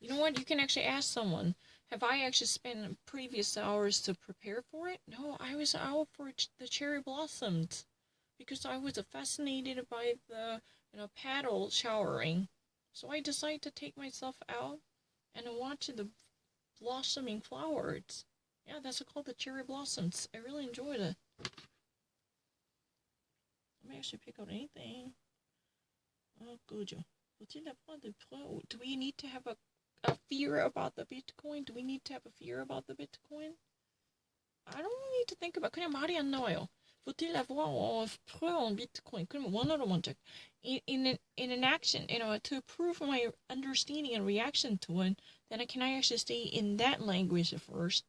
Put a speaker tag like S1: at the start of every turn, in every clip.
S1: You know what? You can actually ask someone. Have I actually spent previous hours to prepare for it? No, I was out for the cherry blossoms because I was fascinated by the paddle showering. So I decided to take myself out and watch the blossoming flowers. Yeah, that's called the cherry blossoms. I really enjoyed it. Let me actually pick out anything. Oh, good. Do we need to have a fear about the Bitcoin? Do we need to have a fear about the Bitcoin? I don't need to think about. 그냥 말이 안 나와요. Faut-il avoir peur en Bitcoin? 그럼 원어로 먼저. In an action, to prove my understanding and reaction to it, then can I actually stay in that language first?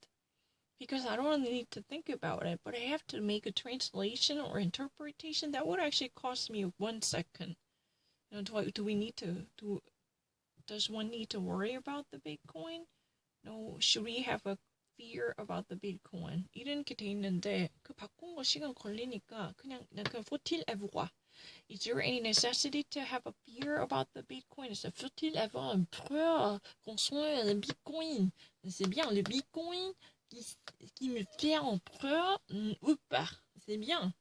S1: Because I don't really need to think about it, but I have to make a translation or interpretation. That would actually cost me 1 second. Do we need to does one need to worry about the Bitcoin? No, should we have a fear about the Bitcoin? 이렇게 돼 있는데 그 바꾼 거 시간 걸리니까 그냥 faut-il avoir? Is there any necessity to have a fear about the Bitcoin? Faut-il avoir une peur concernant le Bitcoin? C'est bien le Bitcoin qui me fait en peur ou pas? C'est bien.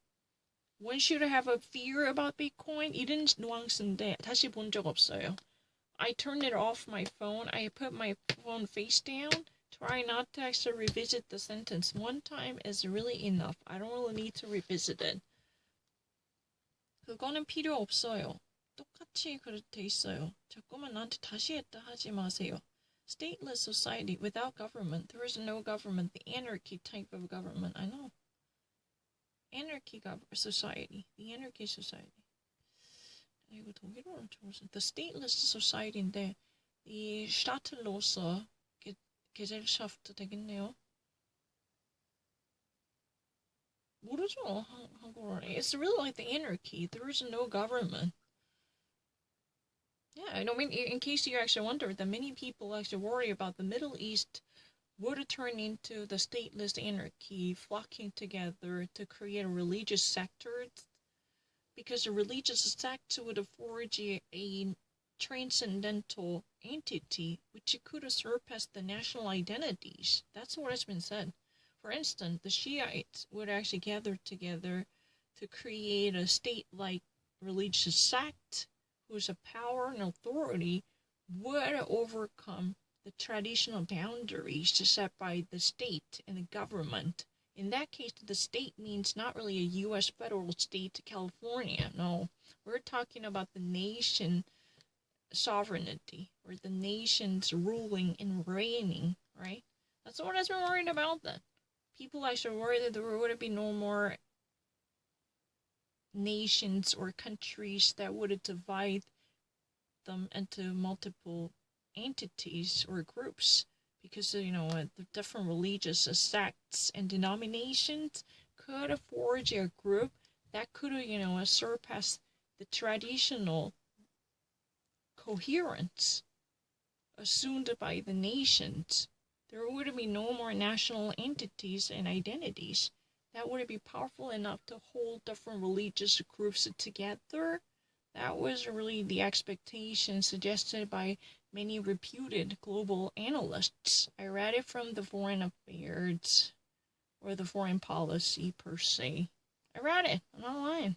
S1: When should I have a fear about Bitcoin? 이런 뉘앙스인데 다시 본 적 없어요. I turned it off my phone. I put my phone face down. Try not to actually revisit the sentence. One time is really enough. I don't really need to revisit it. 그거는 필요 없어요. 똑같이 그렇게 돼 있어요. 자꾸만 나한테 다시 했다 하지 마세요. Stateless society without government. There is no government. The anarchy type of government. I know. Anarchy society. The anarchy society. 이거 독일어로 적었어요. The stateless society인데 이 statelose Gesellschaft 되겠네요. 모르죠 한국어로. It's really like the anarchy. There is no government. Yeah, I mean, in case you actually wonder, that many people actually worry about the Middle East would turn into the stateless anarchy, flocking together to create a religious sector. Because a religious sect would forge a transcendental entity which could surpass the national identities. That's what has been said. For instance, the Shiites would actually gather together to create a state-like religious sect whose power and authority would overcome the traditional boundaries set by the state and the government. In that case, the state means not really a U.S. federal state, California. No, we're talking about the nation sovereignty, or the nation's ruling and reigning, right? That's what has been worried about then. People actually worried that there would be no more nations or countries that would divide them into multiple entities or groups. Because, the different religious sects and denominations could forge a group that could, surpass the traditional coherence assumed by the nations. There would be no more national entities and identities that would be powerful enough to hold different religious groups together. That was really the expectation suggested by many reputed global analysts. I read it from the Foreign Affairs, or the Foreign Policy per se. I read it. I'm not lying.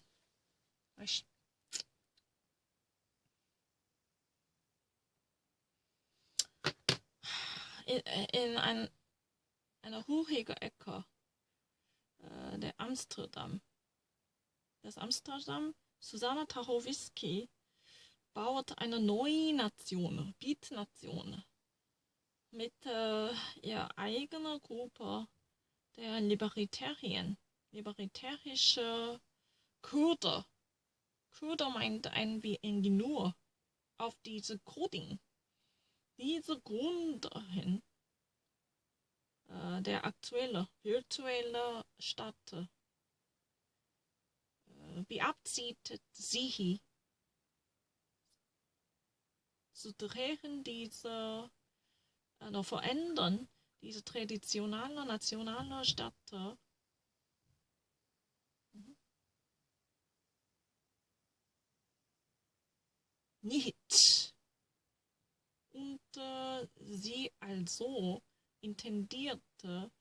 S1: In einer ruhigen Ecke der Amsterdam. Das Amsterdam, Susanna Tachowiski baut eine neue Nation, Beat-Nation, mit ihrer eigenen Gruppe der libertärische Kurden. Kurden meint ein wie Ingenieur auf diese Coding. Diese Gründe hin, der aktuelle virtuelle Staat beabsichtigt sie zu drehen, diese verändern, diese traditionelle nationale Stadt nicht. Und sie also intendierte,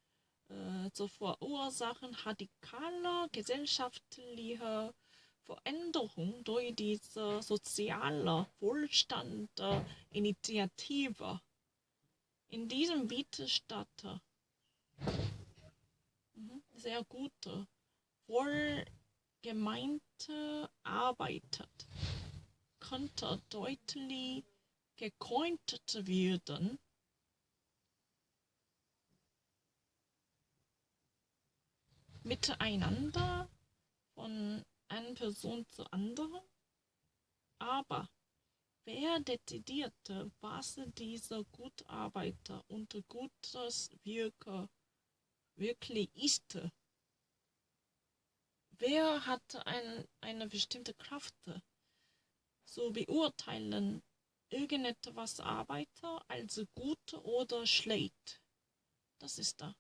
S1: zu verursachen radikale gesellschaftliche Veränderung durch diese soziale Wohlstandinitiative. In diesem Widerstaat sehr gute, wohlgemeinte Arbeit konnte deutlich gekreuzt werden. Miteinander von einer Person zur anderen, aber wer dezidierte, was diese Gutarbeiter und gutes Wirken wirklich ist? Wer hat eine bestimmte Kraft zu beurteilen, irgendetwas Arbeiter als gut oder schlecht? Das ist da.